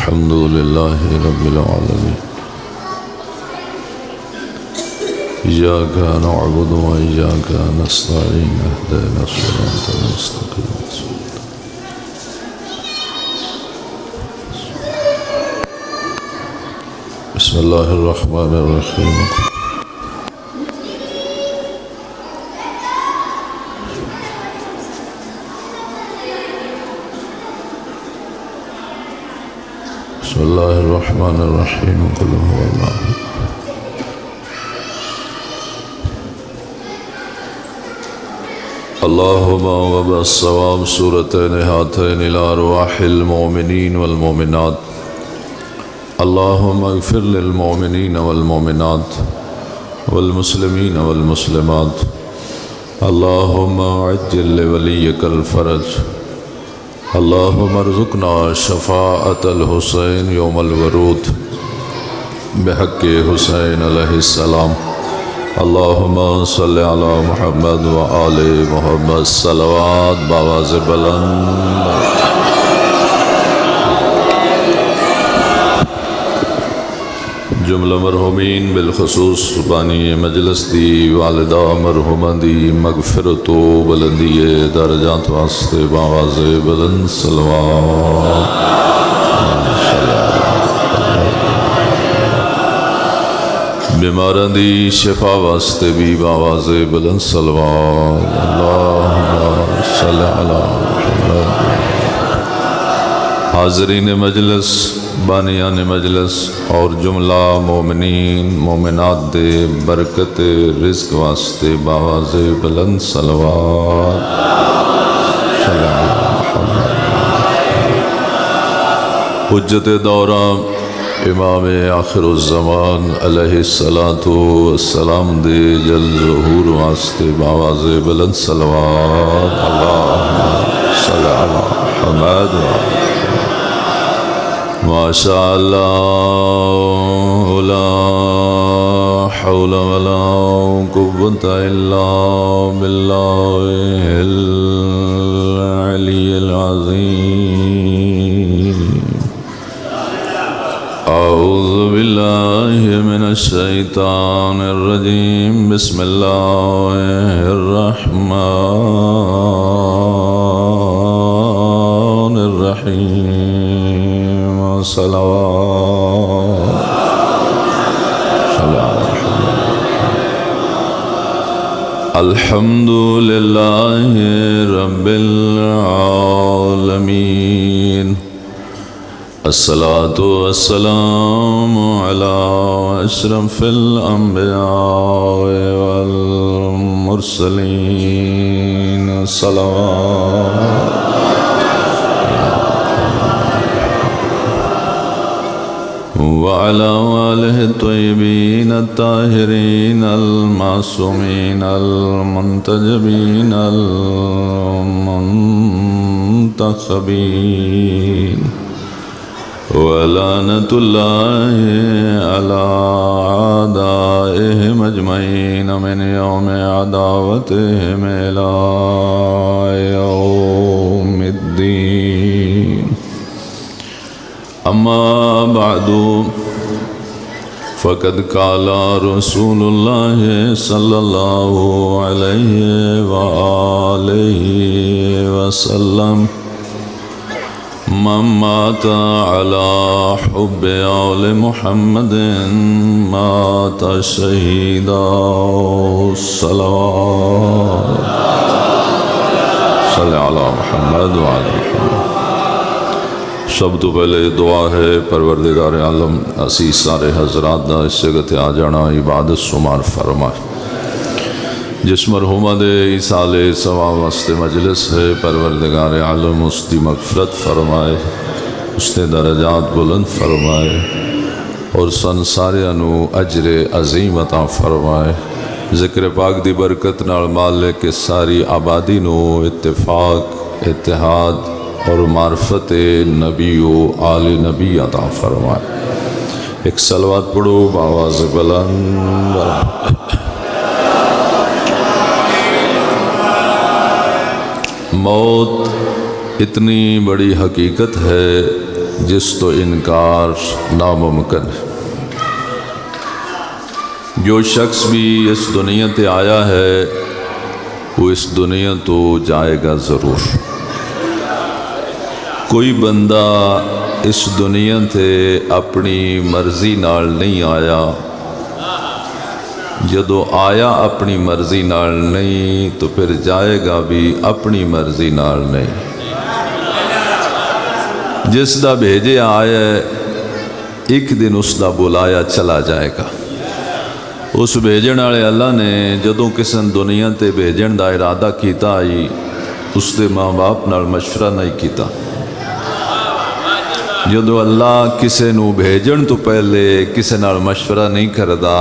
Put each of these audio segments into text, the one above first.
الحمد لله رب العالمين إياك نعبد وإياك نستعين اهدنا الصراط المستقيم بسم الله الرحمن الرحيم بسم الله الرحمن الرحيم قل هو الله اللهم وبالصواب سورتين هاتين إلى أرواح المؤمنين والمؤمنات اللهم اغفر للمؤمنين والمؤمنات والمسلمين والمسلمات اللهم عجل لوليك الفرج اللهم ارزقنا شفاعة الحسين يوم الورود بحق حسين عليه السلام اللهم صل على محمد وآل محمد صلوات بآواز بلند جملہ مرحومین بالخصوص بانی مجلس دی والدہ مرحومہ دی مغفرت و بلندی درجات واسطے بآواز بلند صلوات بیماراں دی شفا واسطے بھی بآواز بلند صلوات اللہم صلی علی محمد حاضرین مجلس بانیان مجلس اور جملہ مومنین مومنات دے برکت رزق واسطے بآواز بلند صلوات صلی علی محمد حجت دورہ امام آخر الزمان علیہ السلام دے جل ظہور واسطے بآواز بلند صلوات اللہم صلی علی محمد ماشاء اللہ لا حول ولا قوة الا باللہ العلی العظیم اعوذ باللہ من الشیطان الرجیم بسم اللہ الرحمن الرحیم صلوات الحمد للہ رب العالمین الصلاة والسلام على أشرف الأنبياء والمرسلين صلوات وعلى آله الطيبين الطاهرين المعصومين المنتجبين المنتخبين ولعنة الله على أعدائهم أجمعين من يوم عداوتهم إلى يوم الدين أما بعد فقد قال رسول الله صلى الله عليه وآله وسلم من مات على حب آل محمد مات شهيدا صلوات صلی علی محمد وعلی محمد سب تو پہلے دعا ہے پروردگار عالم اسی سارے حضرات دا اس جگہ آ جانا عبادت شمار فرمائے جس مرحومہ دے ایصال ثواب واسطے مجلس ہے پروردگار عالم اس دی مغفرت فرمائے اس نے درجات بلند فرمائے اور سنساریاں نو اجر عظیم عطا فرمائے ذکر پاک دی برکت نال مالک ساری آبادی نو اتفاق اتحاد اور معرفت نبی و آل نبی عطا فرمائے ایک صلوات پڑھو بآواز بلند موت اتنی بڑی حقیقت ہے جس تو انکار ناممکن ہے۔ جو شخص بھی اس دنیا تے آیا ہے وہ اس دنیا تو جائے گا ضرور۔ کوئی بندہ اس دنیا تے اپنی مرضی نال نہیں آیا، جدو آیا اپنی مرضی نال نہیں تو پھر جائے گا بھی اپنی مرضی نال نہیں۔ جس دا بھیجے آیا ایک دن اس دا بلایا چلا جائے گا۔ اس بھیجن والے اللہ نے جدوں کسی دنیا تے بھیجن دا ارادہ کیتا آئی اس دے ماں باپ نال مشورہ نہیں کیتا۔ جدو اللہ کسے نو بھیجن تو پہلے کسے نال مشورہ نہیں کردا،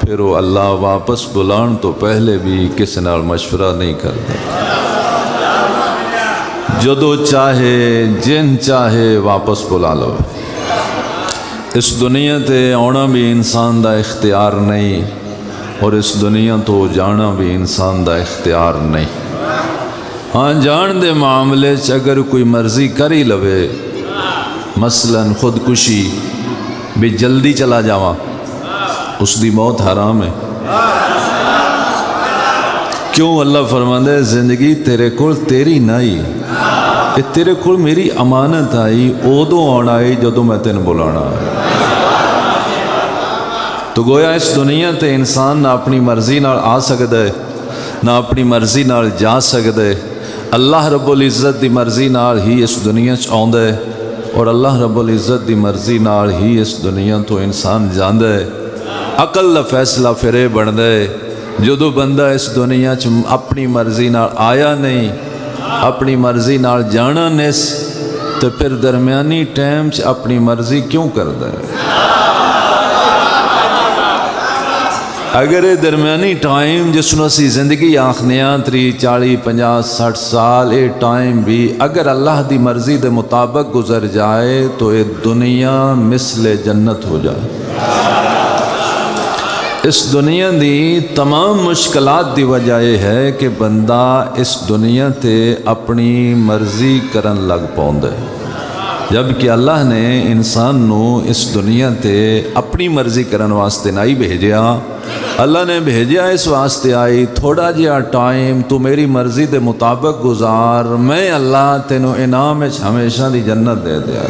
پھر وہ اللہ واپس بلان تو پہلے بھی کسے نال مشورہ نہیں کردا۔ جدو چاہے جن چاہے واپس بلا لو۔ اس دنیا تے آنا بھی انسان دا اختیار نہیں اور اس دنیا تو جانا بھی انسان دا اختیار نہیں۔ ہاں جان دے معاملے چ اگر کوئی مرضی کر ہی لوے، مثلا خودکشی بھی جلدی چلا جاواں، اس دی موت حرام ہے۔ کیوں؟ اللہ فرماندے ہے زندگی تیرے کول تیری نہیں، یہ تیرے کول میری امانت آئی، ادو آنا آئی جدو میں تین بلانا ہے۔ تو گویا اس دنیا تے انسان نہ اپنی مرضی نال آ سکتا ہے نہ اپنی مرضی نال جا سکتا ہے۔ اللہ رب العزت دی مرضی نال ہی اس دنیا چ آندا ہے اور اللہ رب العزت دی مرضی نال ہی اس دنیا تو انسان جاندا ہے۔ عقل دا فیصلہ پھر یہ بندا ہے جدو بندہ اس دنیا چ اپنی مرضی نال آیا نہیں، اپنی مرضی نال جانا نس، تو پھر درمیانی ٹائم چ اپنی مرضی کیوں کردا ہے؟ اگر یہ درمیانی ٹائم جس نو اسی زندگی آخنے 30 40 50 60 سال، یہ ٹائم بھی اگر اللہ دی مرضی دے مطابق گزر جائے تو یہ دنیا مثل جنت ہو جائے۔ اس دنیا دی تمام مشکلات دی وجہ یہ ہے کہ بندہ اس دنیا تے اپنی مرضی کرن لگ پاؤندا ہے، جبکہ اللہ نے انسان نو اس دنیا تے اپنی مرضی کرن واسطے نہیں بھیجیا۔ اللہ نے بھیجیا اس واسطے آئی تھوڑا جہا ٹائم تو میری مرضی دے مطابق گزار، میں اللہ تینوں انعام ہمیشہ دی جنت دے دیا۔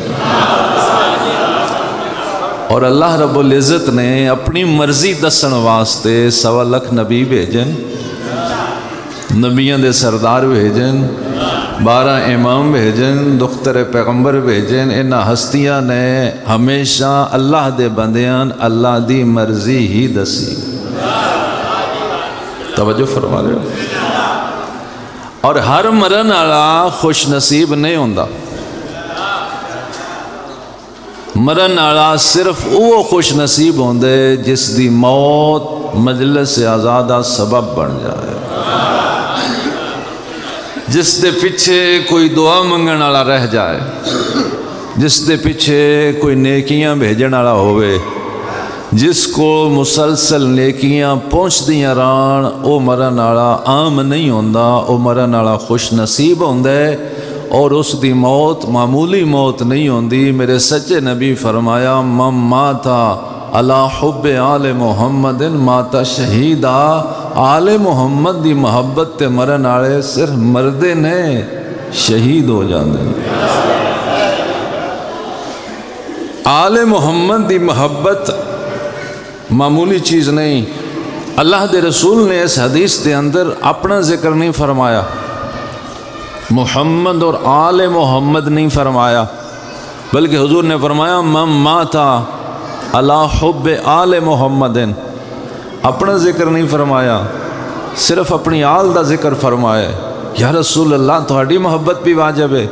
اور اللہ رب العزت نے اپنی مرضی دسن واسطے 1.25 لاکھ نبی بھیجن، نبیاں دے سردار بھیجن، 12 امام بھیجن، دختر پیغمبر بھیجن۔ ان ہستیاں نے ہمیشہ اللہ دے بندیاں اللہ دی مرضی ہی دسی۔ توجہ فرما رہے ہو؟ اور ہر مرن والا خوش نصیب نہیں ہوندا۔ مرن والا صرف وہ خوش نصیب ہوندے جس دی موت مجلس آزادہ سبب بن جائے، جس دے پیچھے کوئی دعا منگن والا رہ جائے، جس دے پیچھے کوئی نیکیاں بھیجن والا ہوئے، جس کو مسلسل نیکیاں پہنچ دیاں ران، او مرن والا عام نہیں ہوندا، او مرن والا خوش نصیب ہوندا ہے اور اس دی موت معمولی موت نہیں ہوندی۔ میرے سچے نبی فرمایا من ماتا علی حب آل محمد ماتا شہیدا۔ آل محمد دی محبت تے مرن والے صرف مردے نے شہید ہو جاندے۔ آل محمد دی محبت معمولی چیز نہیں۔ اللہ دے رسول نے اس حدیث دے اندر اپنا ذکر نہیں فرمایا، محمد اور آل محمد نہیں فرمایا، بلکہ حضور نے فرمایا من ماتا علی حب آل محمد، اپنا ذکر نہیں فرمایا، صرف اپنی آل دا ذکر فرمایا۔ یا رسول اللہ تہاڈی محبت بھی واجب ہے،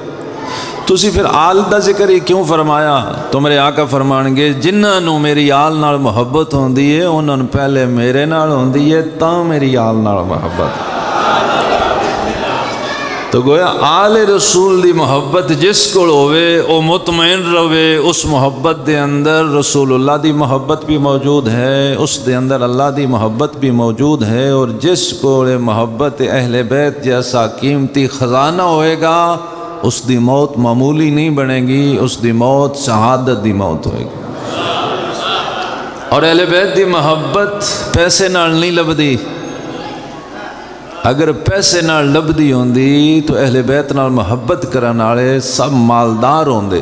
تسی پھر آل دا ذکر ہی کیوں فرمایا؟ تو میرے آقا فرمان گے جنہاں نو میری آل نال محبت ہوندی ہے انہاں نو پہلے میرے نال ہوندی ہے تاں میری آل نال محبت۔ تو گویا آل رسول دی محبت جس کو ہوئے او مطمئن رہے، اس محبت دے اندر رسول اللہ دی محبت بھی موجود ہے، اس دے اندر اللہ دی محبت بھی موجود ہے، اور جس کو محبت اہل بیت جیسا قیمتی خزانہ ہوئے گا اس دی موت معمولی نہیں بنے گی، اس دی موت شہادت دی موت ہوئے گی۔ اور اہل بیت دی محبت پیسے نال نہیں لبدی، اگر پیسے نال لبدی ہوندی تو اہل بیت نال محبت کرن والے سب مالدار ہوندے،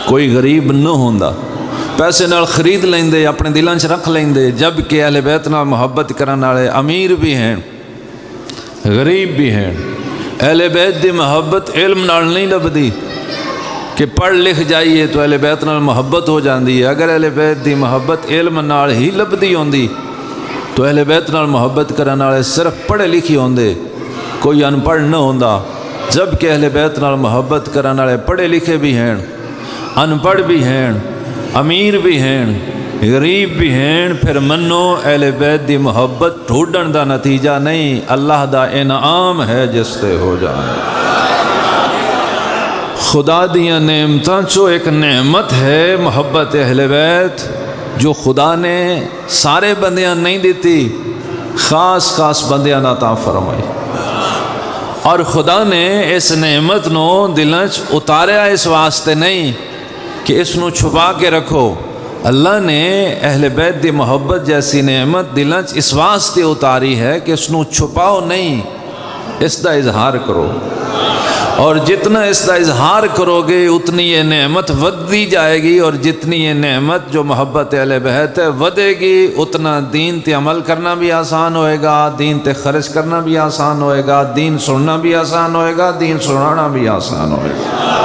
کوئی غریب نہ ہوندا، پیسے نال خرید لیندے، اپنے دلاں چ رکھ لیندے، جبکہ اہل بیت نال محبت کرن والے امیر بھی ہیں غریب بھی ہیں۔ اہل بیت دی محبت علم نال نہیں لبدی کہ پڑھ لکھ جائیے تو اہل بیت نال محبت ہو جاندی ہے، اگر اہل بیت دی محبت علم نال ہی لبدی ہوندی تو اہل بیت نال محبت کرن والے صرف پڑھے لکھی ہوندے، کوئی ان پڑھ نہ ہوندا، جبکہ اہل بیت نال محبت کرن والے پڑھے لکھے بھی ہیں، ان پڑھ بھی ہیں، امیر بھی ہیں، غریب بھی ہیں۔ پھر منو اہل بیت دی محبت ڈھونڈن دا نتیجہ نہیں، اللہ دا انعام ہے جس تے ہو جانا۔ خدا دیاں نعمتاں چو ایک نعمت ہے محبت اہل بیت، جو خدا نے سارے بندیاں نہیں دیتی، خاص خاص بندیاں عطا فرمائی، اور خدا نے اس نعمت نو دلاں چ اتاریا اس واسطے نہیں کہ اس نو چھپا کے رکھو، اللہ نے اہل بیت دی محبت جیسی نعمت دلاں چ اس واسطے اتاری ہے کہ اس نو چھپاؤ نہیں، اس دا اظہار کرو، اور جتنا اس کا اظہار کرو گے اتنی یہ نعمت ودی جائے گی، اور جتنی یہ نعمت جو محبت اہل بیت ہے ودے گی، اتنا دین تے عمل کرنا بھی آسان ہوئے گا، دین تے خرچ کرنا بھی آسان ہوئے گا، دین سننا بھی آسان ہوئے گا، دین سنانا بھی آسان ہوئے گا۔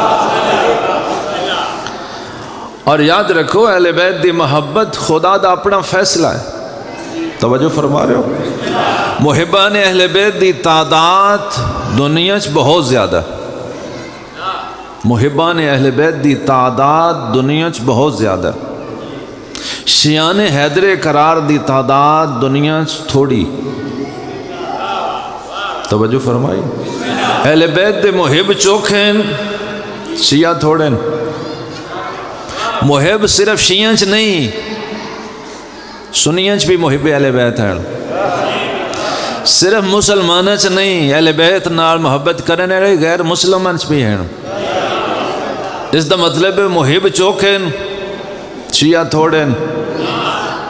اور یاد رکھو اہل بیت دی محبت خدا دا اپنا فیصلہ ہے، توجہ فرما رہے ہو؟ محبان اہل بیت دی تعداد دنیا چ بہت زیادہ، محبان اہل بیت دی تعداد دنیا چ بہت زیادہ، شیعان حیدر قرار دی تعداد دنیا چ تھوڑی، توجہ فرمائی؟ اہل بیت دے محب چوکھیں، شیعہ تھوڑیں۔ محب صرف شیعہ چ نہیں، سنیاں چ بھی محب اہل بیت ہیں، صرف مسلمانوں چ نہیں، اہل بیت نال محبت کرنے والے غیر مسلمان چ بھی ہیں۔ اس دا مطلب محب چوکھیں، شیعہ تھوڑیں۔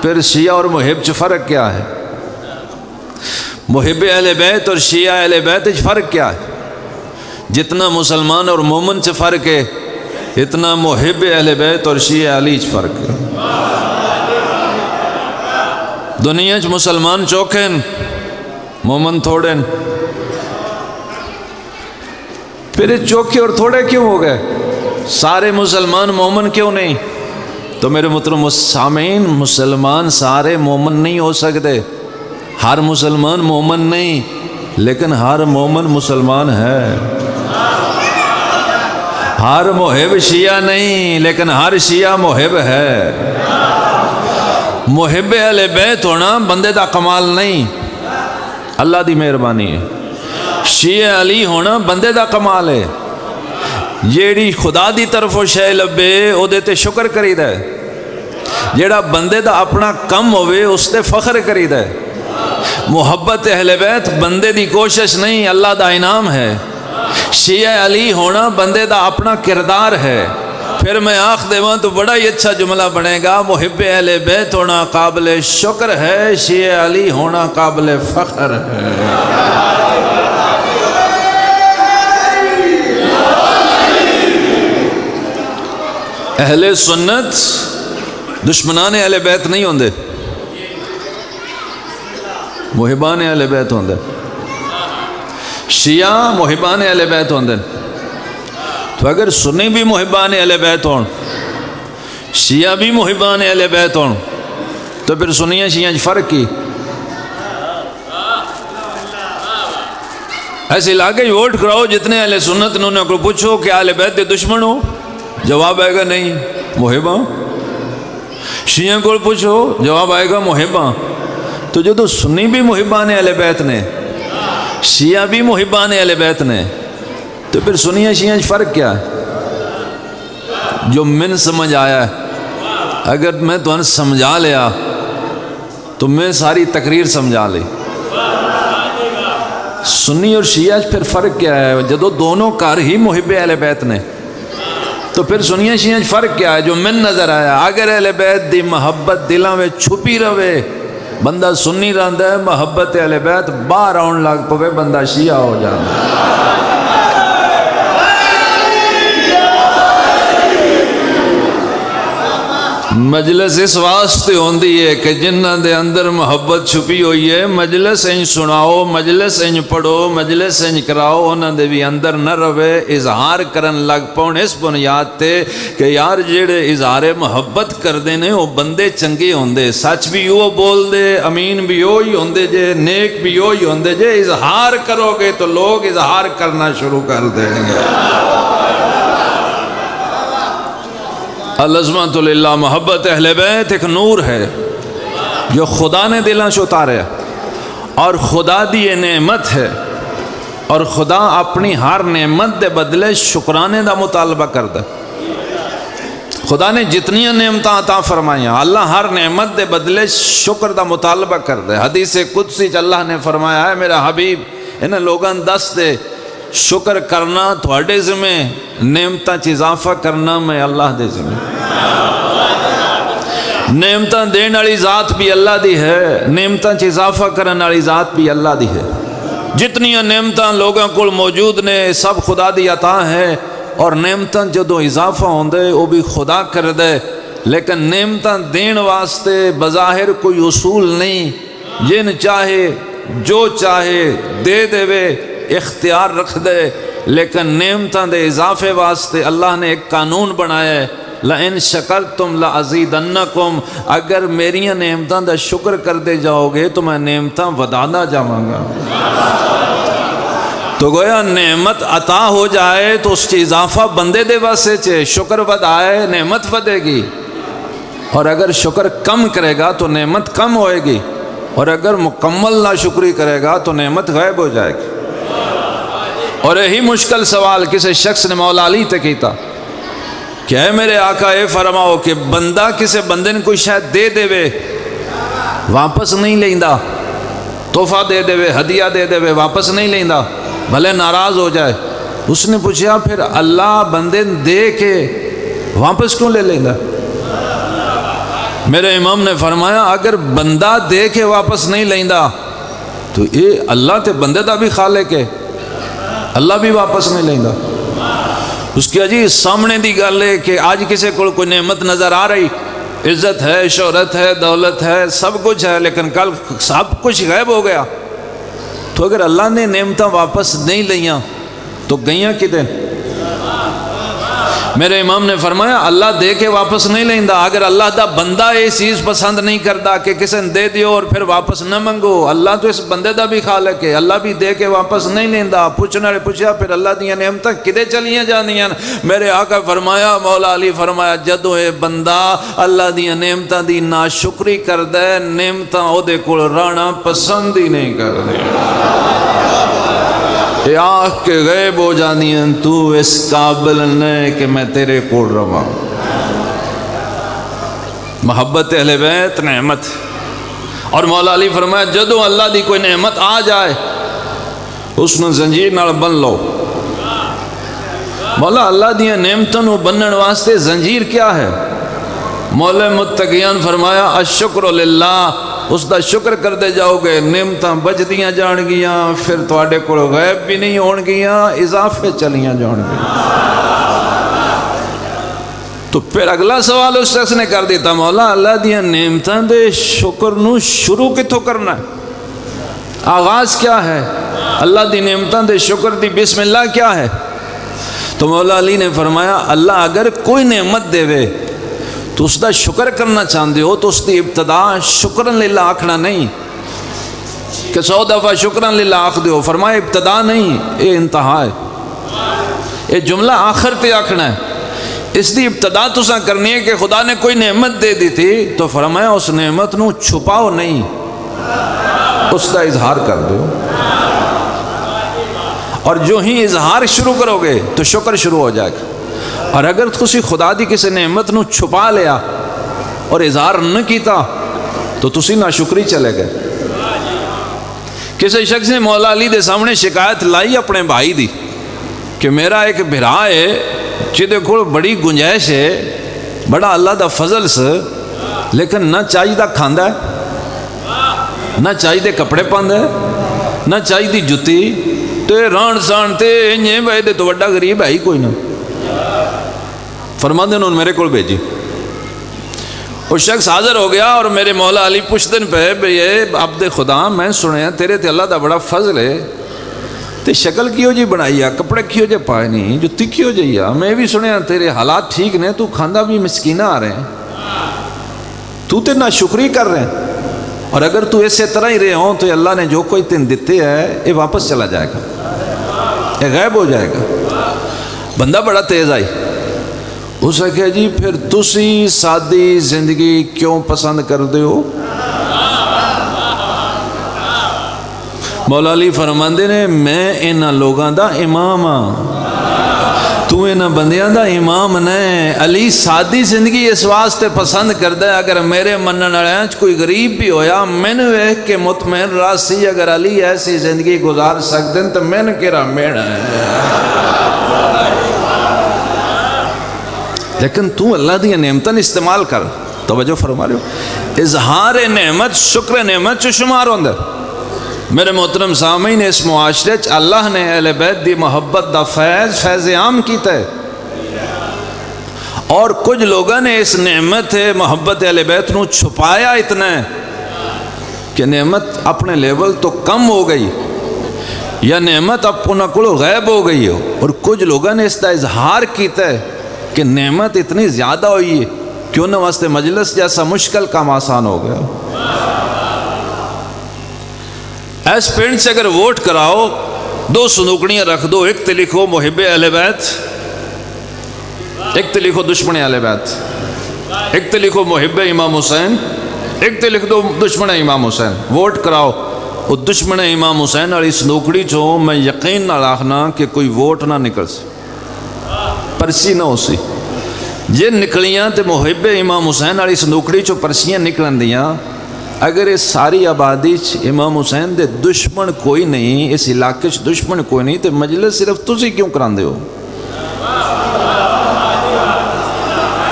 پھر شیعہ اور محب چ فرق کیا ہے؟ محب اہل بیت اور شیعہ اہل بیت چ فرق کیا ہے؟ جتنا مسلمان اور مومن چ فرق ہے، اتنا محب اہل بیت اور شیعہ علی چ فرق ہے۔ دنیا چ مسلمان چوکھیں، مومن تھوڑیں۔ پھر چوکھے اور تھوڑے کیوں ہو گئے؟ سارے مسلمان مومن کیوں نہیں؟ تو میرے محترم سامعین، مسلمان سارے مومن نہیں ہو سکتے، ہر مسلمان مومن نہیں، لیکن ہر مومن مسلمان ہے۔ ہر محب شیعہ نہیں، لیکن ہر شیعہ محب ہے۔ محب اہل بیت ہونا بندے دا کمال نہیں، اللہ دی مہربانی ہے۔ شیعہ علی ہونا بندے دا کمال ہے، جیڑی خدا دی طرف شے لبے او دے تے شکر کرید ہے، جیڑا بندے دا اپنا کم ہوئے اس تے فخر کرید ہے۔ محبت اہل بیت بندے دی کوشش نہیں، اللہ دا انعام ہے۔ شیعہ علی ہونا بندے دا اپنا کردار ہے۔ پھر میں آخ دیواں تو بڑا ہی اچھا جملہ بنے گا، محب اہل بیت ہونا قابل شکر ہے، شیعہ علی ہونا قابل فخر ہے۔ اہل سنت دشمنان اہل بیت نہیں ہوندے، محبان اہل بیت ہوندے۔ شیعہ محبان اہل بیت ہوندے، تو اگر سنی بھی محبان اہل بیت ہون، شیعہ بھی محبان اہل بیت ہون، تو پھر سنیاں شیعہ فرق کی؟ ایسے علاقے ووٹ کراؤ جتنے اہل سنت نے، انہیں کو پوچھو کہ اہل بیت دے دشمن ہو، جواب آئے گا نہیں، محباں۔ شیعہ کو پوچھو، جواب آئے گا محباں۔ تو جو تو سنی بھی محبان اہل بیت نے، شیعہ بھی محبان اہل بیت نے، تو پھر سنیاں شیعہ فرق کیا ہے؟ جو من سمجھ آیا ہے، اگر میں تو سمجھا لیا تو میں ساری تقریر سمجھا لی۔ سنی اور شیعہ پھر فرق کیا ہے؟ جدو دونوں گھر ہی محب اہل بیت نے تو پھر سنیاں شیعہ فرق کیا ہے؟ جو من نظر آیا اگر اہل بیت دی محبت دلاں میں چھپی رہے بندہ سنی رہندا ہے، محبت اہل بیت باہر آن لگ پوے بندہ شیعہ ہو جاتا ہے۔ مجلس اس واسطے ہوندی ہے کہ جنہ دے اندر محبت چھپی ہوئی ہے مجلس انج سناؤ، مجلس انج پڑھو، مجلس انج کراؤ، انہاں دے بھی اندر نہ رہے، اظہار کرن لگ پون اس بنیاد تے کہ یار جڑے اظہار محبت کردے نے وہ بندے چنگے ہوندے، سچ بھی وہ بول دے، امین بھی وہی ہوندے جے، نیک بھی وہی ہوندے جے۔ اظہار کرو گے تو لوگ اظہار کرنا شروع کر دیں گے۔ العظمت للہ، محبت اہل بیت ایک نور ہے جو خدا نے دلاں چ اتاریا اور خدا دی یہ نعمت ہے، اور خدا اپنی ہر نعمت دے بدلے شکرانے دا مطالبہ کردا ہے۔ خدا نے جتنی نعمتاں عطا فرمائیاں اللہ ہر نعمت دے بدلے شکر دا مطالبہ کردا ہے۔ حدیث قدسی چ اللہ نے فرمایا ہے میرا حبیب انہاں لوگاں دس دے شکر کرنا تھوڑے ذمہ، نعمتاں چ اضافہ کرنا میں اللہ دے ذمہ۔ نعمتاں دین والی ذات بھی اللہ دی ہے، نعمتاں چ اضافہ کرن والی ذات بھی اللہ دی ہے۔ جتنی نعمتاں لوگوں کو موجود نے سب خدا دی عطا ہے، اور نعمتاں جدوں اضافہ ہوندے وہ بھی خدا کر دے، لیکن نعمتاں دین واسطے بظاہر کوئی اصول نہیں، جن چاہے جو چاہے دے دے وے، اختیار رکھ دے، لیکن نعمتاں دے اضافے واسطے اللہ نے ایک قانون بنایا ہے، لَإِن شَكَرْتُمْ لَأَزِيدَنَّكُمْ، اگر میری نعمتاں دا شکر کر دے جاؤ گے تو میں نعمتاں ودانا جاواں گا۔ تو گویا نعمت عطا ہو جائے تو اس کی اضافہ بندے دے واسطے چے، شکر ودائے نعمت ودے گی، اور اگر شکر کم کرے گا تو نعمت کم ہوئے گی، اور اگر مکمل ناشکری کرے گا تو نعمت غائب ہو جائے گی۔ اور یہی مشکل سوال کسی شخص نے مولا علی تے کیتا کہ اے میرے آقا اے فرماؤ کہ بندہ کسی بندے نے کوئی شاید دے دے وے واپس نہیں لیندا، تحفہ دے دے وے، ہدیہ دے دے وے واپس نہیں لیندا، بھلے ناراض ہو جائے۔ اس نے پوچھا پھر اللہ بندے دے کے واپس کیوں لے لیندا؟ میرے امام نے فرمایا اگر بندہ دے کے واپس نہیں لیندا تو یہ اللہ تے بندے دا بھی خالق ہے، اللہ بھی واپس نہیں لیندا۔ اس کی عجیب سامنے دی گل ہے کہ آج کسی کو کوئی نعمت نظر آ رہی، عزت ہے، شہرت ہے، دولت ہے، سب کچھ ہے، لیکن کل سب کچھ غائب ہو گیا، تو اگر اللہ نے نعمتاں واپس نہیں لیاں تو گئیاں کدے؟ میرے امام نے فرمایا اللہ دے کے واپس نہیں لیندا، اگر اللہ دا بندہ یہ چیز پسند نہیں کرتا کہ کسی نے دے دیو اور پھر واپس نہ منگو، اللہ تو اس بندے دا بھی خالق ہے، اللہ بھی دے کے واپس نہیں لیندا۔ پوچھنے والے پوچھا پھر اللہ دیاں نعمتاں کدے چلیاں جانیاں؟ میرے آقا فرمایا مولا علی فرمایا جدوں اے بندہ اللہ دیاں نعمتاں دی ناشکری کردا ہے نعمتاں او دے کول رہنا پسند ہی نہیں کردی، اے آنکھ کے غیب ہو جانی ہیں، تو اس قابل نہیں کہ میں تیرے کوڑ رواں۔ محبت اہل بیت نعمت، اور مولا علی فرمایا جدو اللہ دی کوئی نعمت آ جائے اس نے زنجیر نال بن لو۔ مولا اللہ دیاں نعمتوں نو بنن واسطے زنجیر کیا ہے؟ مولا متقیان فرمایا الشکر للہ، اس دا شکر کرتے جاؤ گے نعمتاں بچدیاں جان گیاں، پھر تواڈے کول غائب بھی نہیں ہون گیاں، اضافے چلیاں جان گیاں۔ تو پھر اگلا سوال اس شخص نے کر دیتا مولا اللہ دیاں نعمتاں دے شکر نو شروع کتوں کرنا ہے؟ آغاز کیا ہے؟ اللہ دی نعمتاں دے شکر دی بسم اللہ کیا ہے؟ تو مولا علی نے فرمایا اللہ اگر کوئی نعمت دے وے تو اس دا شکر کرنا چاہتے ہو تو اس دی ابتدا شکرن للہ آکھنا نہیں کہ 100 دفعہ شکرن للہ آکھ دیو، فرمایا ابتدا نہیں، اے انتہا ہے، اے جملہ آخر تے آکھنا ہے۔ اس دی ابتدا تساں کرنی ہے کہ خدا نے کوئی نعمت دے دی تھی تو فرمایا اس نعمت نو چھپاؤ نہیں، اس دا اظہار کر دو، اور جو ہی اظہار شروع کرو گے تو شکر شروع ہو جائے گا۔ اور اگر تسی خدا دی کسی نعمت نو چھپا لیا اور اظہار نہ کیتا تو تسی ناشکری چلے گئے۔ کسی شخص نے مولا علی دے سامنے شکایت لائی اپنے بھائی دی کہ میرا ایک بھرا ہے جہدے کول بڑی گنجائش ہے، بڑا اللہ دا فضل سے، لیکن نہ چاہیے دا کھاندا ہے، نہ چاہیے دے کپڑے پاندہ ہے، نہ چاہیے دی جتی، تے ران سان تے انجے بھائی دے تو وڈا غریب ہے ہی کوئی نہ، فرما دے انہوں نے میرے کول بھیجی۔ وہ شخص حاضر ہو گیا اور میرے مولا علی پوچھتن پہ بھئی عبد خدا میں سنیا تیرے تے اللہ دا بڑا فضل ہے، تے شکل کیوں جی بنائی ہے، کپڑے کیوں جے پائے نہیں، جتی کیوں جی ہے، میں بھی سنیا تیرے حالات ٹھیک نے، تو کھاندہ بھی مسکینہ آ رہے ہیں، تو تے نہ شکری کر رہے ہیں، اور اگر تو ایسے طرح ہی رہے ہوں تو اللہ نے جو کوئی تین دیتے ہے یہ واپس چلا جائے گا، یہ غائب ہو جائے گا۔ بندہ بڑا تیز آئی، اس نے کہا جی پھر تسی سادی زندگی کیوں پسند کر دے ہو؟ مولا علی فرماندے نے میں انہاں لوگاں دا امام ہاں، تو انہاں بندیاں دا امام نے۔ علی سادی زندگی اس واسطے پسند کردا ہے، اگر میرے منن والےاں چ کوئی غریب بھی ہویا مینوں ویکھ کے مطمئن راسی اگر علی ایسی زندگی گزار سکدن تو میں کیڑا میڑا ہے۔ لیکن تو اللہ دی نعمتاں استعمال کر، توجہ فرما رہے ہو، اظہار نعمت شکر نعمت چ شمار ہوندا ہے۔ میرے محترم سامعین، اس معاشرے چ اللہ نے اہل بیت دی محبت دا فیض عام کیتا ہے، اور کچھ لوگوں نے اس نعمت محبت اہل بیت نو چھپایا اتنا ہے کہ نعمت اپنے لیول تو کم ہو گئی یا نعمت اپنا کلو غائب ہو گئی ہو، اور کچھ لوگوں نے اس کا اظہار کیتا ہے کہ نعمت اتنی زیادہ ہوئی ہے کہ انہوں واسطے مجلس جیسا مشکل کام آسان ہو گیا۔ ایس پینٹ سے اگر ووٹ کراؤ، دو صندوقڑیاں رکھ دو، ایک تے لکھو محب اہل بیت، ایک تے لکھو دشمن اہل بیت، ایک تے لکھو محب امام حسین، ایک تے لکھ دو دشمن امام حسین۔ ووٹ کراؤ، وہ دشمن امام حسین والی صندوقڑی چوں میں یقین نہ آخنا کہ کوئی ووٹ نہ نکل سی، پرچی نہ ہو سی۔ جے نکلیاں تے محب امام حسین والی صندوقڑی چوں پرچیاں نکلن دیاں، اگر اس ساری آبادی امام حسین دے دشمن کوئی نہیں، اس علاقے چ دشمن کوئی نہیں، تو مجلس صرف تسی کیوں کراندے ہو؟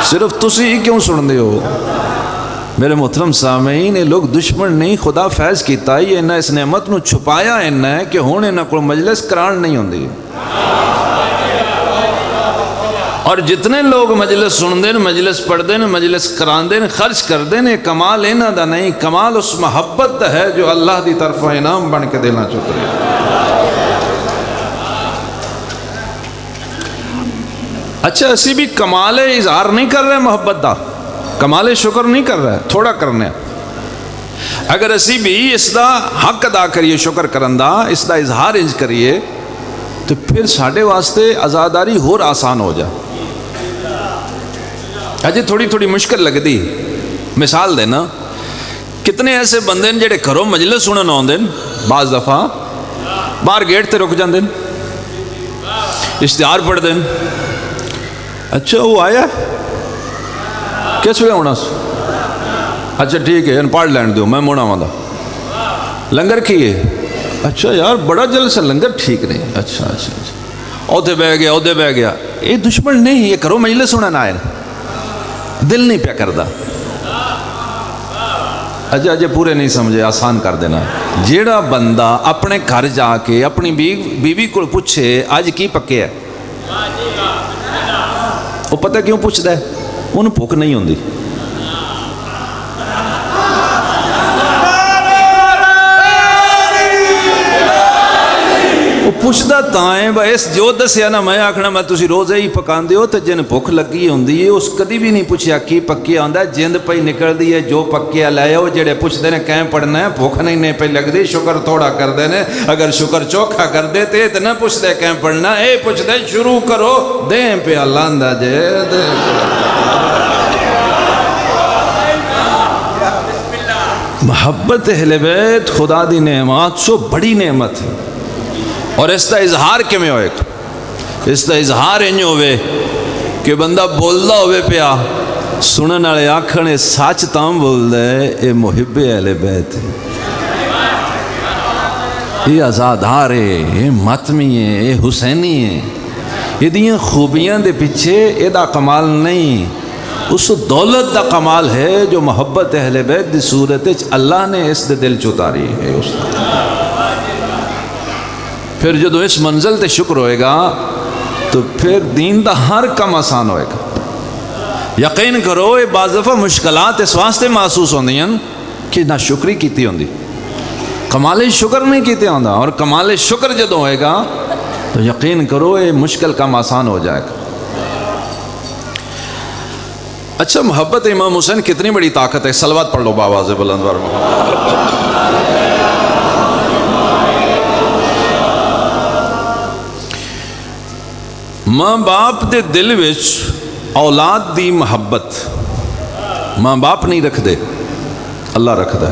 صرف تسی ہی کیوں سن دے ہو؟ میرے محترم سامعین، یہ لوگ دشمن نہیں، خدا فیض کیتا ہے، انہاں اس نعمت نو چھپایا انہاں ہے کہ ہن انہاں کو مجلس کران نہیں ہوندی۔ اور جتنے لوگ مجلس سن دین، مجلس پڑھ دین، مجلس کران دین، خرچ کر دین، کمال انہاں دا نہیں، کمال اس محبت دا ہے جو اللہ دی طرف انعام بن کے دینا چاہتے ہیں۔ اچھا اسی بھی کمال اظہار نہیں کر رہے محبت دا، کمال شکر نہیں کر رہے، تھوڑا کرنے۔ اگر اسی بھی اس دا حق ادا کریے شکر کرن دا، اس دا اظہار انج کریے، تو پھر ساڑھے واسطے عزاداری اور آسان ہو جائے۔ اجے تھوڑی تھوڑی مشکل لگ دی، مثال دینا، کتنے ایسے بندے ہیں جڑے گھروں مجلس سنن آندے، بعض دفعہ باہر گیٹ تے رک جاندے، اشتہار پڑھ دیں، اچھا وہ آیا کس وے ہونا سی، اچھا ٹھیک ہے پڑھ لین دیو میں موڑا والا، لنگر کیے، اچھا یار بڑا جلسہ، لنگر ٹھیک نہیں، اچھا اچھا اچھا، عہدے بہ گیا، یہ دشمن نہیں، یہ کرو مجلس سنن آئے، دل نہیں پیا کردا۔ اجے پورے نہیں سمجھے، آسان کر دینا۔ جیڑا بندہ اپنے گھر جا کے اپنی بیوی کو پوچھے آج کی پکے ہے، وہ پتہ کیوں پوچھتا ہے؟ انہوں بھوک نہیں ہوندی۔ وہ پوچھتا تائیں با اس جو دسیا نا، میں آکھنا میں تسی روزے ہی پکان دیو، تو جن بھوک لگی ہوندی ہے اس کدی بھی نہیں پوچھیا کی پکیا ہوندہ، جند پہ نکل دی ہے جو پکیا لائے ہو، جڑے پوچھ دینے کہیں پڑھنا ہے، بھوک نہیں پہ لگ دی، شکر تھوڑا کر دینے، اگر شکر چوکھا کر دیتے تو نہ پوچھ دے کہیں پڑھنا، اے پوچھ دے شروع کرو، دیں پہ اللہ اندہ جے دیں محبت اہل بیت خدا دی نعمات سو بڑی نعمت ہے۔ اور اس کا اظہار کیویں ہوئے؟ اس کا اظہار انج ہوئے کہ بندہ بولدا ہوئے پیا، سنن والے آکھن سچ تاں بولدا ہے، اے محب اہل بیت ہے۔ یہ آزادار ہے، یہ ماتمی ہے، یہ حسینی ہے، یہ خوبیاں دے پیچھے یہ کمال نہیں، اس دولت دا کمال ہے جو محبت اہل بیت دی صورت اللہ نے اس دے دل چتاری ہے۔ اس پھر جدو اس منزل تے شکر ہوئے گا تو پھر دین دا ہر کم آسان ہوئے گا۔ یقین کرو یہ بعض دفعہ مشکلات اس واسطے محسوس ہوندی ہیں کہ نہ شکری کیتی ہوندی، کمال شکر نہیں کیتے ہوندا، اور کمال شکر جدو ہوئے گا تو یقین کرو یہ مشکل کم آسان ہو جائے گا۔ اچھا، محبت امام حسین کتنی بڑی طاقت ہے، صلوات پڑھ لو بآواز بلند ور محمد۔ ماں باپ دے دل وچ اولاد دی محبت ماں باپ نہیں رکھ دے، اللہ رکھ دے۔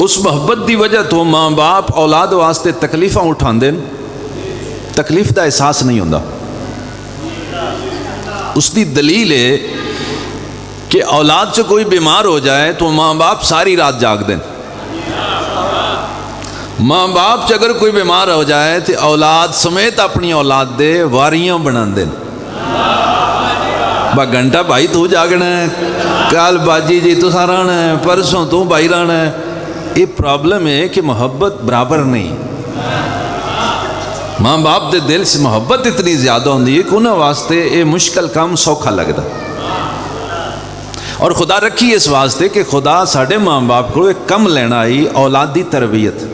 اس محبت دی وجہ تو ماں باپ اولاد واسطے تکلیفاں اٹھان دیں، تکلیف دا احساس نہیں ہوندا۔ اس دی دلیل ہے کہ اولاد سے کوئی بیمار ہو جائے تو ماں باپ ساری رات جاگ دیں۔ ماں باپ سے اگر کوئی بیمار ہو جائے تو اولاد سمیت اپنی اولاد دے واریاں بنا دیں، با گھنٹہ بھائی تو جاگنا ہے، کال باجی جی تو سارانا ہے، پرسوں تو بھائی رانا ہے۔ یہ پرابلم ہے کہ محبت برابر نہیں، ماں باپ دے دل سے محبت اتنی زیادہ ہوندی ہے کہ انہاں واسطے یہ مشکل کام سوکھا لگتا، اور خدا رکھی اس واسطے کہ خدا ساڑھے ماں باپ کو ایک کم لینا آئی اولاد دی تربیت،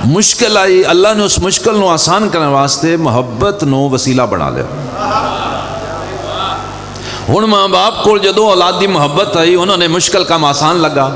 مشکل آئی، اللہ نے اس مشکل نو آسان کرنے واسطے محبت نو وسیلہ بنا لیا۔ ہن ماں باپ کو جدو اولاد دی محبت آئی انہوں نے مشکل کام آسان لگا۔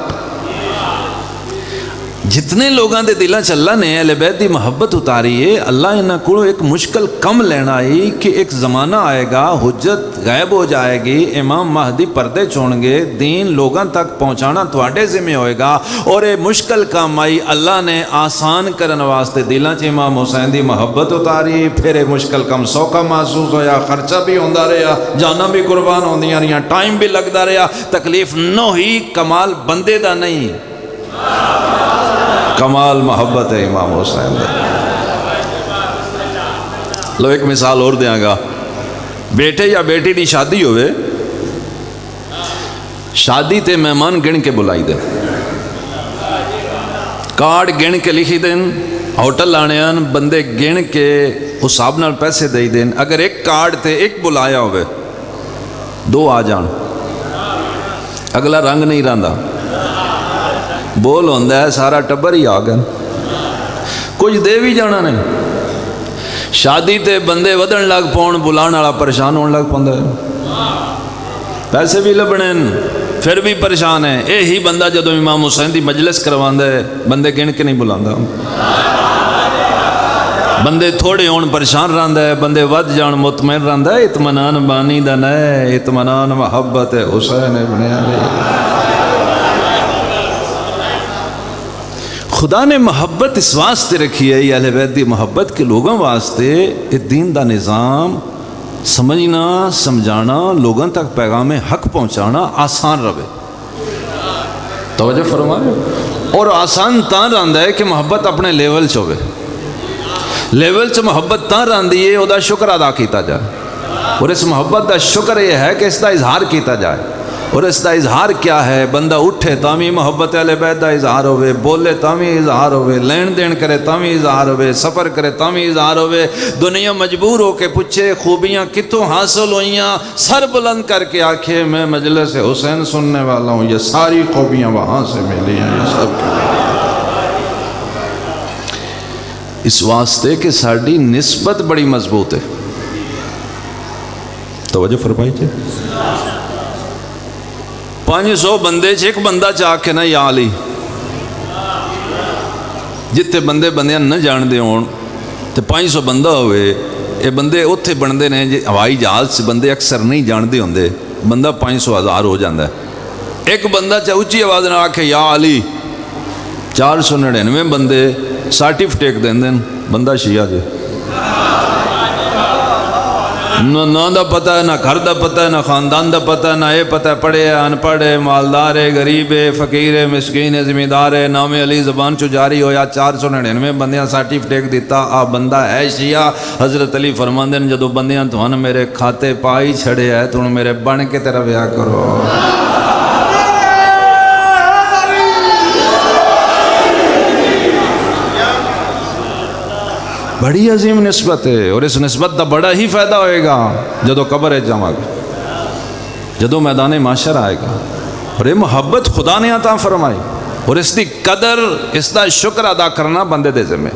جتنے لوگاں دے دلوں چ اللہ نے اہل بیت دی محبت اتاری ہے، اللہ انہاں کو ایک مشکل کم لینا آئی کہ ایک زمانہ آئے گا، حجت غائب ہو جائے گی، امام مہدی پردے چھوڑیں گے، دین لوگاں تک پہنچانا تواڈے ذمہ ہوئے گا، اور یہ مشکل کام آئی اللہ نے آسان کرن واسطے دلوں چ امام حسین دی محبت اتاری۔ پھر یہ مشکل کم سوکھا محسوس ہویا، خرچہ بھی ہوندا رہا، جاناں بھی قربان ہوندیاں رہیاں، ٹائم بھی لگدا رہا، تکلیف نہ ہوئی۔ کمال بندے دا نہیں، کمال محبت ہے امام حسین دا۔ لو ایک مثال اور دیاں گا، بیٹے یا بیٹی دی شادی ہوئے، شادی تے مہمان گن کے بلائی دیں، کارڈ گن کے لکھی دیں، ہوٹل آنے آن بندے گن کے حساب نال پیسے دے دیں۔ اگر ایک کارڈ تے ایک بلایا ہوئے، دو آ جان، اگلا رنگ نہیں رہندا، بول ہوندہ ہے سارا ٹبر ہی آ گئے، کچھ دے بھی جانا نہیں۔ شادی تے بندے ودن لگ پون، بلان والا پریشان ہونے لگ پوندا ہے، پیسے بھی لبنے پھر بھی پریشان ہے۔ یہی بندہ جدو امام حسین دی مجلس کرواندا ہے، بندے گن کے نہیں بلاندا، بندے تھوڑے ہون پریشان رہندا ہے، بندے ود جان مطمئن رہندا ہے۔ اطمینان بانی دا نئے، اطمینان محبت حسین ابن علی۔ خدا نے محبت اس واسطے رکھی ہے، یہ اہل بیت دی محبت کے لوگوں واسطے دین دا نظام سمجھنا، سمجھانا، لوگوں تک پیغام حق پہنچانا آسان رہے۔ توجہ فرمائے، اور آسان تاں رہندا ہے کہ محبت اپنے لیول چ ہوئے، لیول چ محبت تاں رہندی ہے او دا شکر ادا کیتا جائے، اور اس محبت دا شکر یہ ہے کہ اس دا اظہار کیتا جائے۔ اور اس دا اظہار کیا ہے؟ بندہ اٹھے تامی محبت اہل بیت دا اظہار ہوئے، بولے تامی اظہار ہوئے، لین دین کرے تامی اظہار ہوئے، سفر کرے تامی اظہار ہوئے، دنیا مجبور ہو کے پوچھے خوبیاں کتوں حاصل ہوئیاں، سر بلند کر کے آکھے میں مجلس حسین سننے والا ہوں، یہ ساری خوبیاں وہاں سے ملی ہیں، یہ سب کے اس واسطے کہ ساڑی نسبت بڑی مضبوط ہے۔ توجہ فرمائی چھے، 500 بندے ایک بندہ چاہ کے نا یا علی، جتے بندے بندیاں نہ جان دے ہون تے 500 بندہ ہوئے، یہ بندے اتھے بندے نے ہوائی جہاز سے بندے اکثر نہیں جان دے ہوندے، بندہ 500,000 ہو جاندہ ہے۔ ایک بندہ چاہ اچھی آواز نہ آکھے یا علی، 499 بندے سرٹیفکیٹ دیں دیں، بندہ شیعہ جے نہ دا پتہ ہے، نہ گھر دا پتہ ہے، نہ خاندان دا پتہ ہے، نہ یہ پتہ ہے پڑھے ہے ان پڑھ ہے، مالدار ہے، غریب ہے، فقیر ہے، مسکین ہے، ذمہ دار ہے، نام علی زبان چو جاری ہویا 499 بندیاں سرٹیفکیٹ دیتا آ بندہ ہے شیعہ۔ حضرت علی فرماندے نے جدو بندیاں تہن میرے کھاتے پائی چھڑے ہے تو میرے بن کے تیرا بیاہ کرو۔ بڑی عظیم نسبت ہے، اور اس نسبت دا بڑا ہی فائدہ ہوئے گا جدو قبر ہے جمع گا، جدو میدان معاشر آئے گا۔ اور یہ محبت خدا نے عطا فرمائی، اور اس دی قدر، اس دا شکر ادا کرنا بندے دے ذمہ،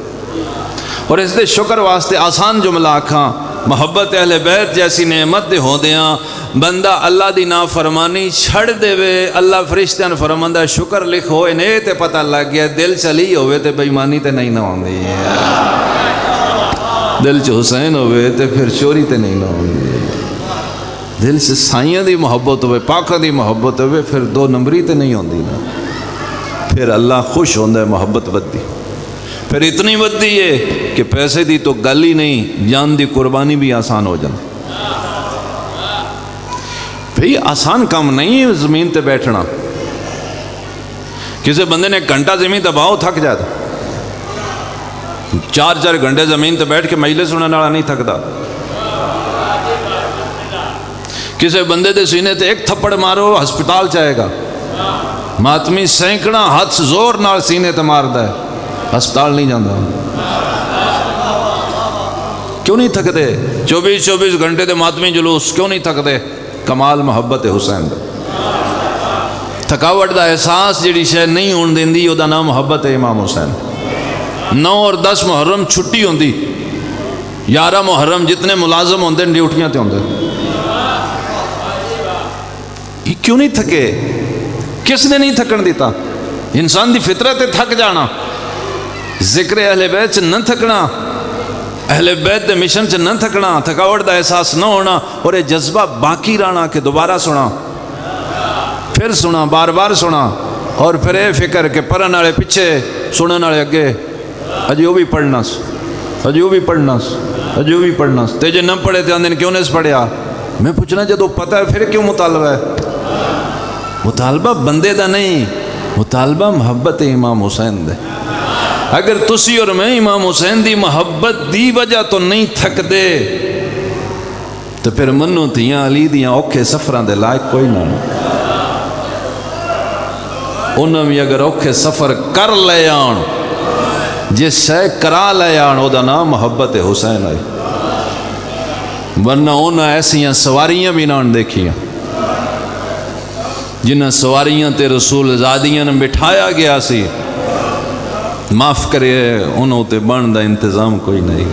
اور اس دے شکر واسطے آسان جملہ آکھاں محبت اہل بیت جیسی نعمت دے ہو دیاں بندہ اللہ دی نافرمانی چھڑ دے وے، اللہ فرشتیاں فرماندہ شکر لکھو انہیں تے پتہ لگ گیا دل چلی ہوئے تے بے ایمانی تے نہیں نہ ہوندی، دل چ حسین ہوئے تے پھر چوری تے نہیں نہ ہوندی، دل سے سائیاں دی محبت ہوئے، پاکاں دی محبت ہوئے، پھر دو نمبری تے نہیں ہوندی نا، پھر اللہ خوش ہوندہ ہے، محبت ودی، پھر اتنی ودی ہے کہ پیسے دی تو گل ہی نہیں، جان دی قربانی بھی آسان ہو جانا۔ بھئی آسان کام نہیں ہے زمین تے بیٹھنا، کسی بندے نے گھنٹہ زمین تے باؤ تھک جاتا، 4 گھنٹے زمین تے بیٹھ کے مجلس سننے والا نہیں تھکتا، کسی بندے دے سینے تے ایک تھپڑ مارو ہسپتال چاہے گا، ماتمی سینکڑا ہاتھ زور نال سینے تے ماردا ہے، ہسپتال نہیں جاندہ۔ کیوں نہیں تھکتے؟ 24 گھنٹے دے ماتمی جلوس کیوں نہیں تھکتے؟ کمال محبت حسین دا، تھکاوٹ دا احساس جڑی شے نہیں ہون دیندی او دا نام محبت ہے امام حسین۔ 9 اور 10 محرم چھٹی ہوندی، 11 محرم جتنے ملازم ہوندے ڈیوٹیاں تے ہوندے، یہ کیوں نہیں تھکے؟ کس نے نہیں تھکن دیتا؟ انسان دی فطرت ہے تھک جانا، ذکر اہل بیت چ نہ تھکنا، اہل بیت دے مشن چ نہ تھکنا، تھکاوٹ دا احساس نہ ہونا، اور یہ جذبہ باقی رہنا کہ دوبارہ سنا، پھر سنا، بار بار سنا، اور پھر اے فکر کہ پڑھن والے پیچھے سنن والے اگے، اجی وہ بھی پڑھنا س، اجی وہ بھی پڑھنا س، اجی وہ بھی پڑھنا س، تے جے نہ پڑھے تے آندے کیوں نہیں پڑھیا؟ میں پوچھنا جدو پتہ ہے پھر کیوں مطالبہ ہے؟ مطالبہ بندے دا نہیں، مطالبہ محبت امام حسین دے۔ اگر تسی اور میں امام حسین دی محبت دی وجہ تو نہیں تھک دے تو پھر منو تھیاں علی دیاں اوکھے سفران دے لائق کوئی نہ، انہوں بھی اگر اوکھے سفر کر لے آن، جس شے کرا لے آن، او دا نام محبت حسین آئی، ورنہ انہوں ایسیاں سواریاں بھی نہ دیکھیاں جنہ سواریاں تے رسول زادیاں نے بٹھایا گیا سی، معاف کرے انہوں تے بن دا انتظام کوئی نہیں،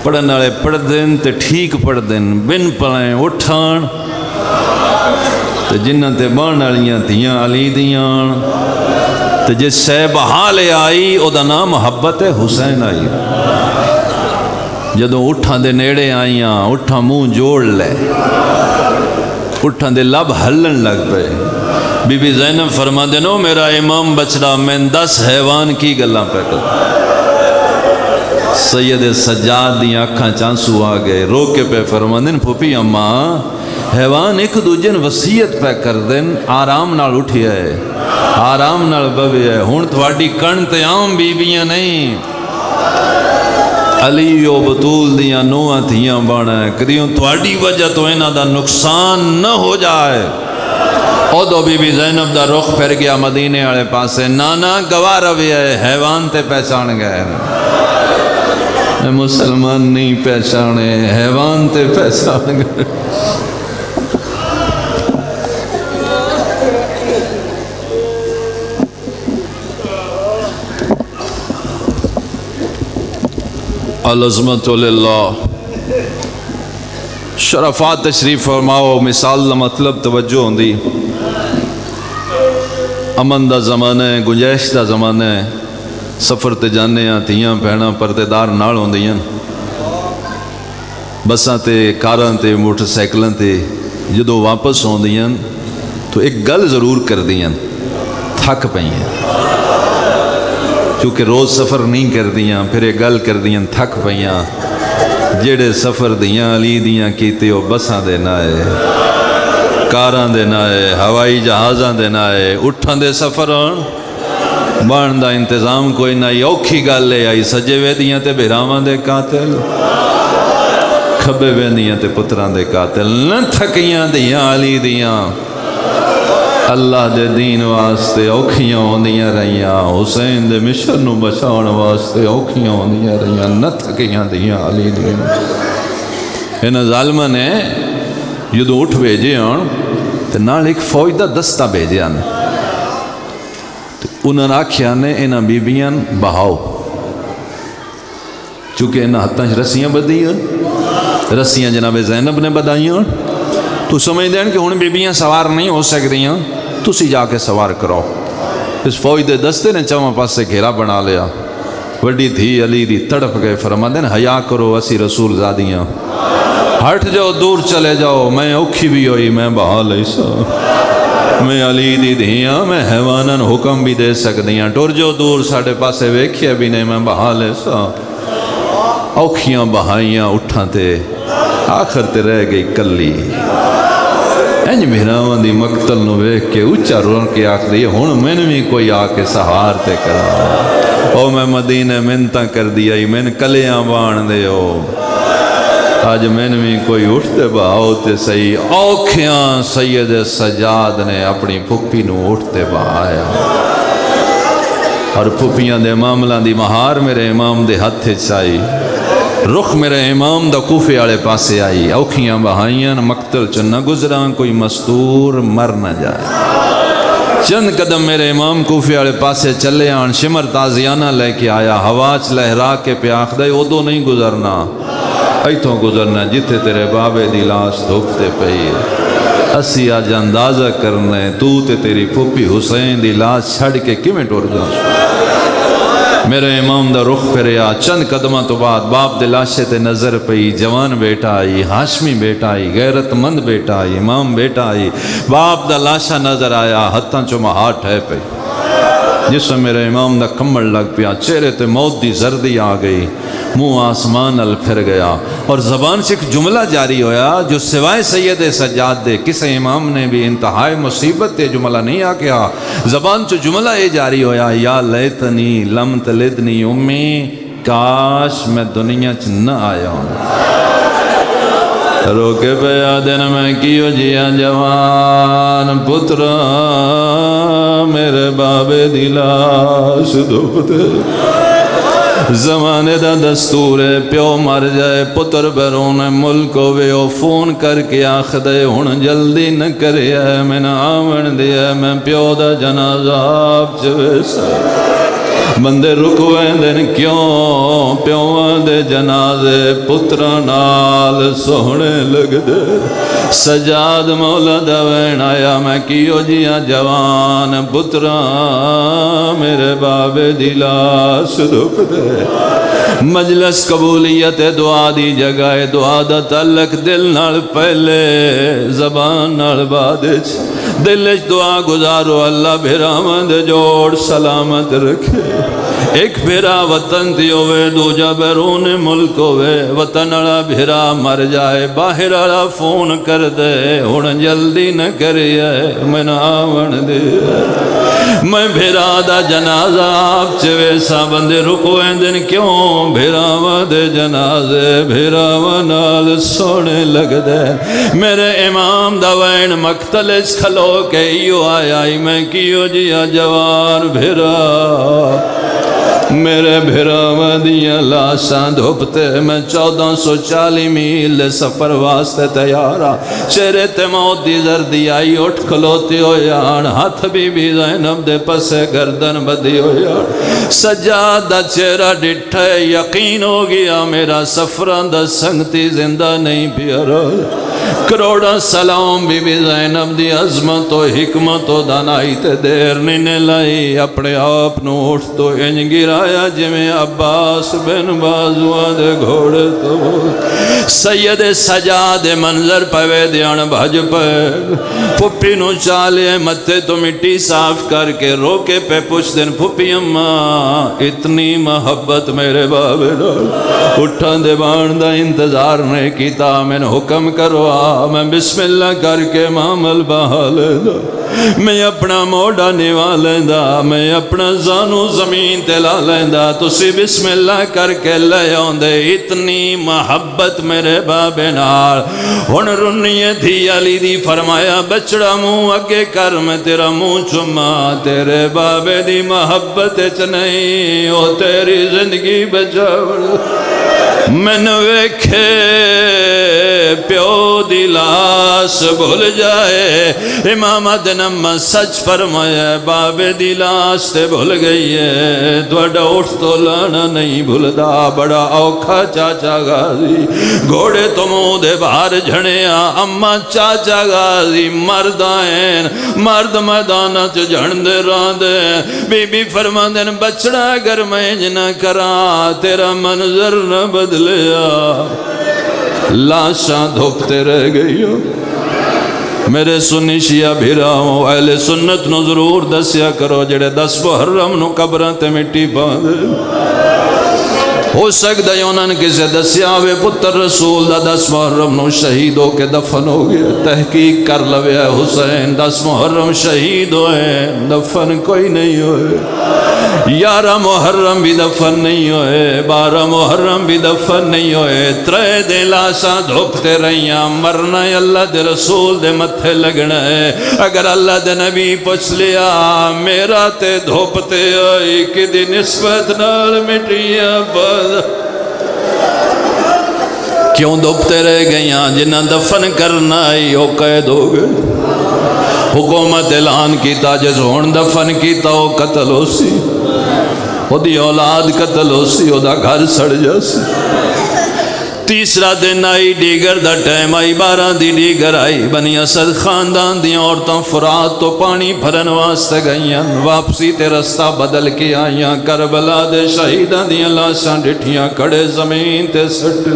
پڑھن والے پڑھ دین تے ٹھیک پڑھ دین، بن پڑھیں اٹھان تے جنہ تے بن والیاں تھیاں علی دیاں، تے جس شے بحال آئی او دا نام محبت حسین آئی۔ جدوں اٹھان دے نیڑے آئیاں، اٹھان منہ جوڑ لے، اٹھان دے لب ہلن لگ پے، بی بی زینب فرما دینو میرا امام بچڑا میں 10 حیوان کی گلاں پہ کر، سید سجاد دی آنکھاں چانسو آ گئے، رو کے پہ فرما دین پھوپی اماں حیوان ایک دوجن وصیت پہ کر دین، آرام نال اٹھی ہے، آرام نال بوے ہے، ہون تھوڑی کن تے عام بیبیاں نہیں، علی و بطول دیاں نوہاں تھیاں بانا ہے، کدیوں تھوڑی وجہ تو انہاں دا نقصان نہ ہو جائے۔ او دو بی بی زینب دا رخ پھر گیا مدینے والے پاسے، نانا گواہ روی ہے، حیوان تے پہچان گئے، مسلمان نہیں پہچانے، حیوان تے پہچان گئے۔ العظمت للہ۔ شرفات تشریف فرماؤ، مثال دا مطلب توجہ ہوندی، امن دا زمانہ ہے، گنجائش دا زمانہ ہے، سفر تے جانے ہیں، تھیاں پہنا پردے دار نال ہوندیاں، بساں تے کاراں تے موٹر سائیکلاں تے جدو واپس ہوندیاں تو ایک گل ضرور کر دیاں، تھک پئیاں، کیونکہ روز سفر نہیں کر دیاں، پھر ایک گل کر دیاں تھک پئیاں، جڑے سفر دیاں علی دیاں کیتے او بساں دے نائے، کاراں دے نائے، ہوائی جہازاں دے نائے، اٹھاں دے سفر بان دا انتظام کوئی نہ اوکھی گل ہے آئی سجے وے دیاں تے بہراواں دے قاتل، کھبے وے دیاں تے پتران دے قاتل، نہ تھکیاں دیاں علی دیاں اللہ دے دین واسطے اوکھیاں ہوندیاں رہیاں، حسین دے مشن نو بچاؤن واسطے اوکھیاں ہوندیاں رہیاں، نہ تھکیاں دیاں علی دیاں۔ انہاں ظالماں نے جدوں اٹھ بھیجے ہون تے نال ایک فوج دا دستہ بھیجیا نے، انہاں نے آکھیا نے انہاں بیبیاں بہاؤ، چونکہ انہاں ہتھاں رسیاں بدیاں، رسیاں جناب زینب نے بدائیاں، تو سمجھ دیں کہ ہن بیبیاں سوار نہیں ہو سکدیاں، تسی جا کے سوار کرو۔ اس فوج دے دستے نے چواں پاسے گھیرا بنا لیا، وڈی دھی علی دی تڑپ گئے، فرماندے نے حیا کرو اسی رسول زادیاں، ہٹ جاؤ دور چلے جاؤ، میں اوکھی بھی ہوئی میں بہا لئی سا، میں علی دی دھیاں میں حیواناں حکم بھی دے سکدیاں، ٹر جو دور ساڑھے پاسے ویکھیا بھی نہیں میں بہا لے سا۔ اوکھیاں بہائیاں اٹھاں تے آخر تے رہ گئی کلی، انج مہراواں دی مقتل نو ویکھ کے اچھا رون کے آکھ دی ہن میں بھی کوئی آ کے سہار تے کرا، او میں مدینے منتاں کر دیا میں کلیاں بان دے او، آج میں بھی کوئی اٹھتے بہاؤ تے صحیح۔ اوکھیاں سید سجاد نے اپنی پھپھی نو اٹھتے بہایا، اور پھپھیاں دے معاملہ دی مہار میرے امام دے ہاتھ چائی، رخ میرے امام دا کوفے آلے پاسے آئی، اوکھیاں بہائیاں مقتل چنہ گزران کوئی مستور مر نہ جائے۔ چند قدم میرے امام کوفے آلے پاسے چلے آن، شمر تازیانہ لے کے آیا، ہواچ لہرا کے پیاکھ دے ادو نہیں گزرنا، ایتھوں گزرنا جتھے تیرے بابے دی لاش دھوکتے پئی، اسی آج اندازہ کرنے تو تے تیری پھپھی حسین دی لاش چھڑ کے کیویں ٹر جاؤں۔ میرے امام دا رخ پھریا، چند قدمہ تو بعد باپ دے لاشے تے نظر پئی، جوان بیٹا آئی، ہاشمی بیٹا آئی، غیرت مند بیٹا آئی، امام بیٹا آئی، باپ دا لاشا نظر آیا، ہتھاں چو مہار ٹھے پئی، جس سے میرے امام دا کمل لگ پیا، چہرے تے موت دی زردی آ گئی، منہ آسمان ال پھر گیا، اور زبان سے ایک جملہ جاری ہویا جو سوائے سید سجاد دے کسے امام نے بھی انتہائی مصیبت تے جملہ نہیں آکیا، زبان سے جملہ یہ جاری ہویا، یا لیتنی لم تلدنی امی، کاش میں دنیا چ نہ آیا ہوں۔ روکے پیا دن میں کیو جیا جوان پترا، میرے بابے دی لاش دھوپتے، زمانے دا دستور ہے پیو مر جائے پتر بیرون ملک ہوئے، او فون کر کے آخ دے ہن جلدی نہ کرے میں نہ آمن دیا، میں پیو دا جنازہ آپ چوے سا، بندے رکویں دن کیوں پیو دے جنازے پترا نال سونے لگ دے، سجاد مولا دوین آیا میں کیو جیا جوان پترا، میرے بابے دی لاش دھوپ دے، مجلس قبولیت دعا دی جگہ، دعا دا تعلق دل نال پہلے زبان نال بعد، دلچ دعا گزارو اللہ بھراواں دے جوڑ سلامت رکھے، ایک بھیرا وطن دی ہوئے دوجا بیرون ملک ہوئے، وطن اڑا بھیرا مر جائے باہر اڑا فون کر دے ہن جلدی نہ کریے میں نہ آون دے، میں بھیرا دا جنازہ آپ چوے سا، بندے رکویں دن کیوں بھیراواں دے جنازے بھیراواں نال سونے لگ دے، میرے امام دا وین مقتلچ کھلو کے ایو آیا میں کیو جیا جوان بھیرا، میرے بھراواں دیاں لاشاں دھوپتے، میں 1440 میل سفر واسطے تیارا، چہرے تے موت دی زردی آئی، اٹھ کھلوتی ہو یان، ہاتھ بی بی زینب دے پسے گردن بدی ہو یان، سجاد دا چہرہ ڈٹھے، یقین ہو گیا میرا سفران دا سنگتی زندہ نہیں پیا رہا، کروڑا سلام بی بی زینب دی عظمت و حکمت و دانائی تے دیر نہیں لائی اپنے آپ نو اٹھ تو انج گرایا جویں عباس بن بازوا دے گھوڑے تو سید سجاد منظر پوے دیان بھج پے پھپی نو چالے متے تو مٹی صاف کر کے روکے پہ پوچھ دن پھپی اماں اتنی محبت میرے بابے نال اٹھان دے بان دا انتظار نے کیتا میں حکم کرو میں بسم اللہ کر کے معامل بہا لینا میں اپنا موڑا نوا لینا میں اپنا زانو زمین تلا لینا تسی بسم اللہ کر کے لے آندے اتنی محبت میرے بابے نال ہن رنی تھی علی دی فرمایا بچڑا منہ اگے کر میں تیرا منہ چما تیرے بابے دی محبت چ نہیں او تیری زندگی بچاوڑ من ویکھے پیو دی لاس بھول جائے امام دنم سچ فرمایا بابے دی لاس تے بھول گئی ہے دوڑا اٹھ تو لانا نہیں بھولدا بڑا اوکھا چاچا غازی گھوڑے تو منہ دے باہر جھڑیا اما چاچا غازی مرد آئین مرد میدانہ چ جھڑ دے رہاں دے بی بی فرما دن بچڑا اگر میں جنہ کرا تیرا منظر نہ بدلیا لاشاں دھوپتے رہ گئی ہو میرے سنی شیعہ بھیراؤں اہل سنت نو ضرور دسیا کرو جڑے 10 محرم نو قبران تے مٹی باندھے ہو سکتا ہے انہوں نے کسے دسیا ہوئے پتر رسول دا 10 محرم نو شہید ہو کے دفن ہو گیا تحقیق کر لوے حسین 10 محرم شہید ہوئے دفن کوئی نہیں ہوئے 11 محرم بھی دفن نہیں ہوئے 12 محرم بھی دفن نہیں ہوئے 3 دے لاشاں دھوپتے رہیاں مرنا اللہ دے رسول دے متھے لگنا ہے اگر اللہ دے نبی پوچھ لیا میرا تے دھوپتے آئی کہ دی نسبت نال مٹیاں کیوں دھوپتے رہ گئیاں جنہ دفن کرنا آئی وہ قید ہو گئے حکومت اعلان کیتا جس ہون دفن کیتا وہ قتل ہو سی وہ دی اولاد قتل ہو سی وہ دا گھر سڑ جا سی تیسرا دن آئی ڈیگر دا ٹائم آئی 12 دی ڈیگر آئی بنی اسد خاندان دیاں عورتوں فرات تو پانی بھرن واسطے گئیاں واپسی تے رستہ بدل کے آئیاں کربلا دے شہیداں دیاں لاشاں ڈٹھیاں کڑے زمین تے سٹ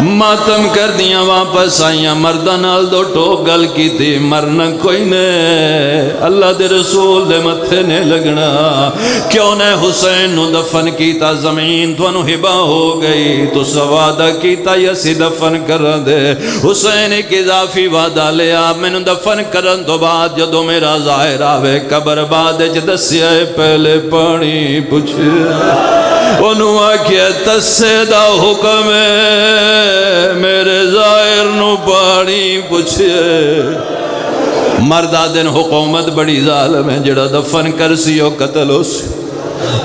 ماتم کر دیاں واپس آئیاں مردہ نال دو ٹوک گل کی تھی مرنا کوئی نے اللہ دے رسول دے متھے نے لگنا کیوں نے حسین نو دفن کیتا زمین تو انو ہبا ہو گئی تو سوادہ کیتا یسی دفن کرن دے حسین ایک اضافی وعدہ لیا میں نو دفن کرن تو بعد جدو میرا ظاہر آوے قبر بعد جدسیہ پہلے پانی پوچھے انہوں آکیا تسے دا حکم ہے میرے ظاہر نو پانی پوچھے مردہ دن حکومت بڑی ظالم ہے جڑا دفن کرسی او قتل ہو سی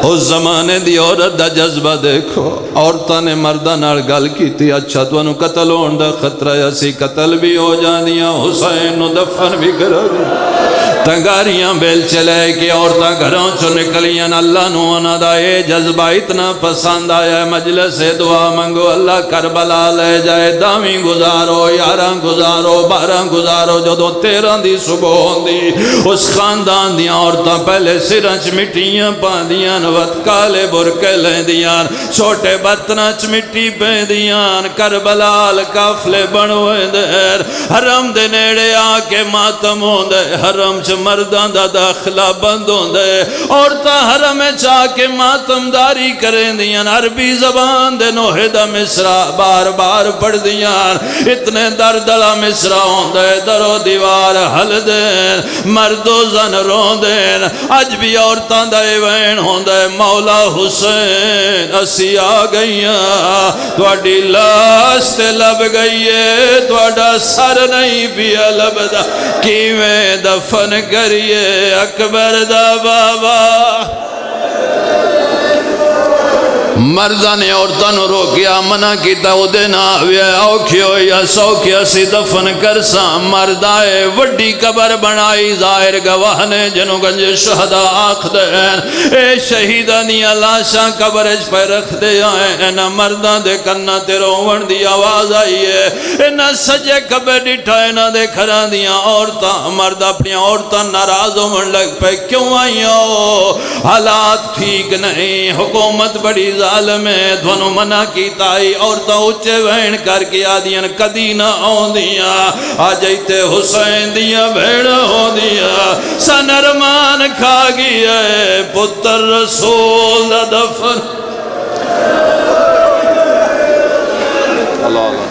اس زمانے دی عورت دا جذبہ دیکھو عورتاں نے مردہ نال گل کی تھی اچھا تو انہوں قتل ہون دا خطرہ ہے اسی قتل بھی ہو جانیاں حسین نو دفن بھی کرا دیا تنگاریاں بیل چلے کہ عورتاں گھروں چو نکلیاں اللہ نو انا دا اے جذبہ اتنا پسند آیا مجلس دعا منگو اللہ کربلا لے جائے دامی گزارو 11 گزارو 12 گزارو جو دو 13 دی صبح ہوندی اس خاندان دیاں عورتاں پہلے سرنچ مٹیاں پاندیاں وقت کالے برکے لیں دیاں چھوٹے برتنچ مٹی پہ دیاں کربلال کافلے بنوے دیر حرم دے نیڑے آکے ماتم ہوندے حرم مردان دا داخلہ بند ہوندے عورتاں حرم چاہ کے ماتم داری کریں دیاں عربی زبان دے نوحے دا مصرع بار بار پڑھ دیاں اتنے دردلا مصرع ہوندے درو دیوار حل دین مرد و زن رو دین اج بھی عورتاں دا ایوین ہوندے مولا حسین اسی آ گئیاں توڑی لاس تے لب گئیے توڑا سر نہیں پیا لبدا کیویں دفن کریے اکبر دا بابا مردہ نے عورتوں نو روکیا منع کیتا او دے نہ آوے اوکھی ہو یا سوکھی اسی دفن کرسا مردائے وڈی قبر بنائی ظاہر گواہ نے جنو گنج شہدہ آکھ دین اے شہیدہ نیا لاشاں قبر اچ پہ رکھ دے آئے اینا مردہ دے کرنا تیرو ون دی آواز آئی ہے اینا سجے قبر ڈٹھا اینا دے کھران دیا عورتاں مرد اپنی عورتاں ناراضوں من لگ پہ کیوں آئی ہو حالات ٹھیک نہیں حکومت بڑی ظالم ہے دھونوں منع کیتا ہی عورتاں اچھے وین کر کے آدیاں کدی نہ آن دیا آجائیتے حسین دیا بھیڑ ہو دیا سنرمان کھا گیا ہے پتر رسول دفن اللہ اللہ